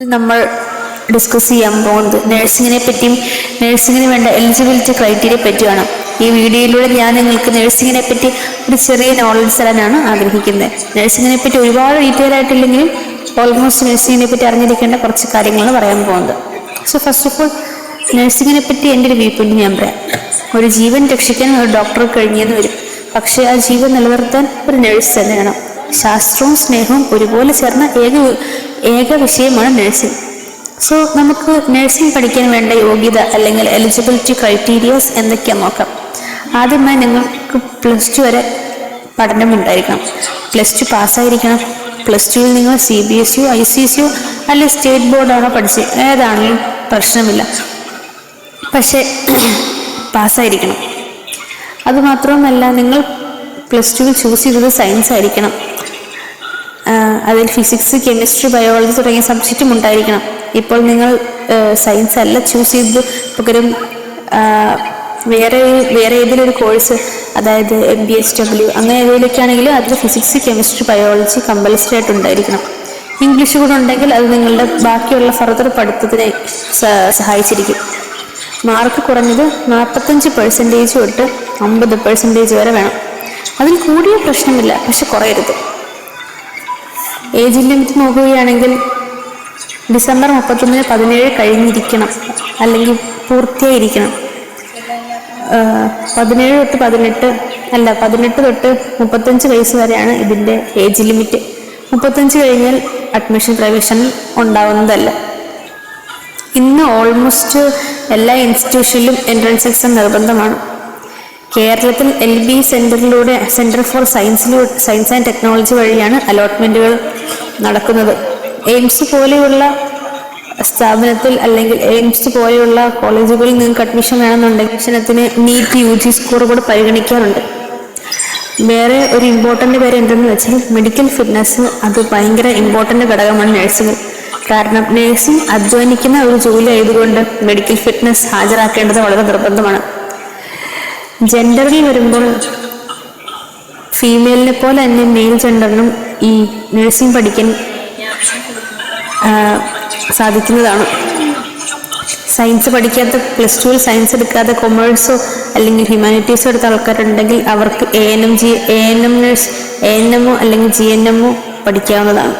നമ്മൾ ഡിസ്കസ് ചെയ്യാൻ പോകുന്നത് നഴ്സിങ്ങിനെ പറ്റിയും നഴ്സിങ്ങിന് വേണ്ട എലിജിബിലിറ്റി ക്രൈറ്റീരിയ പറ്റിയാണ്. ഈ വീഡിയോയിലൂടെ ഞാൻ നിങ്ങൾക്ക് നഴ്സിങ്ങിനെ പറ്റി ഒരു ചെറിയ നോളജ് തരാനാണ് ആഗ്രഹിക്കുന്നത്. നഴ്സിങ്ങിനെ പറ്റി ഒരുപാട് ഡീറ്റെയിൽ ആയിട്ടില്ലെങ്കിലും ഓൾമോസ്റ്റ് നഴ്സിങ്ങിനെ പറ്റി അറിഞ്ഞിരിക്കേണ്ട കുറച്ച് കാര്യങ്ങളാണ് പറയാൻ പോകുന്നത്. സോ ഫസ്റ്റ് ഓഫ് ഓൾ നഴ്സിങ്ങിനെ പറ്റി എൻ്റെ ഒരു വ്യൂ പോയിന്റ് ഞാൻ പറയാം. ഒരു ജീവൻ രക്ഷിക്കാൻ ഒരു ഡോക്ടർ കഴിഞ്ഞെന്ന് വരും, പക്ഷേ ആ ജീവൻ നിലനിർത്താൻ ഒരു നഴ്സ് തന്നെ വേണം. ശാസ്ത്രവും സ്നേഹവും ഒരുപോലെ ചേർന്ന ഏക വിഷയമാണ് നഴ്സിംഗ്. സോ നമുക്ക് നഴ്സിംഗ് പഠിക്കാൻ വേണ്ട യോഗ്യത അല്ലെങ്കിൽ എലിജിബിലിറ്റി ക്രൈറ്റീരിയാസ് എന്തൊക്കെയാണെന്ന് നോക്കാം. ആദ്യമായി നിങ്ങൾക്ക് +2 വരെ പഠനം ഉണ്ടായിരിക്കണം. +2 പാസ്സായിരിക്കണം. +2ൽ നിങ്ങൾ CBSE, ICSE അല്ലെങ്കിൽ സ്റ്റേറ്റ് ബോർഡാണോ പഠിച്ചത്, ഏതാണെങ്കിലും പ്രശ്നമില്ല, പക്ഷേ പാസ്സായിരിക്കണം. അതുമാത്രവുമല്ല, നിങ്ങൾ +2ൽ ചൂസ് ചെയ്തത് സയൻസ് ആയിരിക്കണം. അതിൽ ഫിസിക്സ്, കെമിസ്ട്രി, ബയോളജി തുടങ്ങിയ സബ്ജക്റ്റും ഉണ്ടായിരിക്കണം. ഇപ്പോൾ നിങ്ങൾ സയൻസ് അല്ല ചൂസ് ചെയ്തത്, പകരം വേറെ ഏതെങ്കിലും ഒരു കോഴ്സ്, അതായത് MBSW അങ്ങനെ ഏതെങ്കിലുമൊക്കെ ആണെങ്കിലും അതിൽ ഫിസിക്സ്, കെമിസ്ട്രി, ബയോളജി കമ്പൽസറി ആയിട്ട് ഉണ്ടായിരിക്കണം. ഇംഗ്ലീഷ് കൂടെ ഉണ്ടെങ്കിൽ അത് നിങ്ങളുടെ ബാക്കിയുള്ള ഫർദർ പഠിത്തത്തിനെ സഹായിച്ചിരിക്കും. മാർക്ക് കുറഞ്ഞത് 45% തൊട്ട് 50% വരെ വേണം. അതിൽ കൂടിയ പ്രശ്നമില്ല, പക്ഷെ കുറയരുത്. ഏജ് ലിമിറ്റ് നോക്കുകയാണെങ്കിൽ ഡിസംബർ 31 17 കഴിഞ്ഞിരിക്കണം, അല്ലെങ്കിൽ പൂർത്തിയായിരിക്കണം. 17 തൊട്ട് 35 വയസ്സ് വരെയാണ് ഇതിൻ്റെ ഏജ് ലിമിറ്റ്. 35 കഴിഞ്ഞാൽ അഡ്മിഷൻ പ്രവേശനം ഉണ്ടാവുന്നതല്ല. ഇന്ന് ഓൾമോസ്റ്റ് എല്ലാ ഇൻസ്റ്റിറ്റ്യൂഷനിലും എൻട്രൻസ് എക്സാം നിർബന്ധമാണ്. കേരളത്തിൽ LB centre for science and technology വഴിയാണ് അലോട്ട്മെൻറ്റുകൾ നടക്കുന്നത്. എയിംസ് പോലെയുള്ള സ്ഥാപനത്തിൽ അല്ലെങ്കിൽ എയിംസ് പോലെയുള്ള കോളേജുകളിൽ നിങ്ങൾക്ക് അഡ്മിഷൻ വേണമെന്നുണ്ടെങ്കിൽ അഡ്മിഷനത്തിന് NEET UG സ്കോർ കൂടെ പരിഗണിക്കാറുണ്ട്. വേറെ ഒരു ഇമ്പോർട്ടൻ്റ് കാര്യം എന്തെന്ന് വെച്ചാൽ മെഡിക്കൽ ഫിറ്റ്നസ്. അത് ഭയങ്കര ഇമ്പോർട്ടൻ്റ് ഘടകമാണ് നഴ്സിംഗ്. കാരണം നഴ്സിംഗ് അധ്വാനിക്കുന്ന ഒരു ജോലി ആയതുകൊണ്ട് മെഡിക്കൽ ഫിറ്റ്നസ് ഹാജരാക്കേണ്ടത് വളരെ നിർബന്ധമാണ്. ജെൻഡറിൽ വരുമ്പോൾ ഫീമെയിലിനെ പോലെ തന്നെ മെയിൽ ജെൻഡറിനും ഈ നഴ്സിംഗ് പഠിക്കാൻ സാധിക്കുന്നതാണ്. സയൻസ് പഠിക്കാത്ത, +2ൽ സയൻസ് എടുക്കാതെ കൊമേഴ്സോ അല്ലെങ്കിൽ ഹ്യൂമാനിറ്റീസോ എടുത്ത ആൾക്കാരുണ്ടെങ്കിൽ അവർക്ക് ANM നഴ്സ്, ANMO അല്ലെങ്കിൽ GNMO പഠിക്കാവുന്നതാണ്.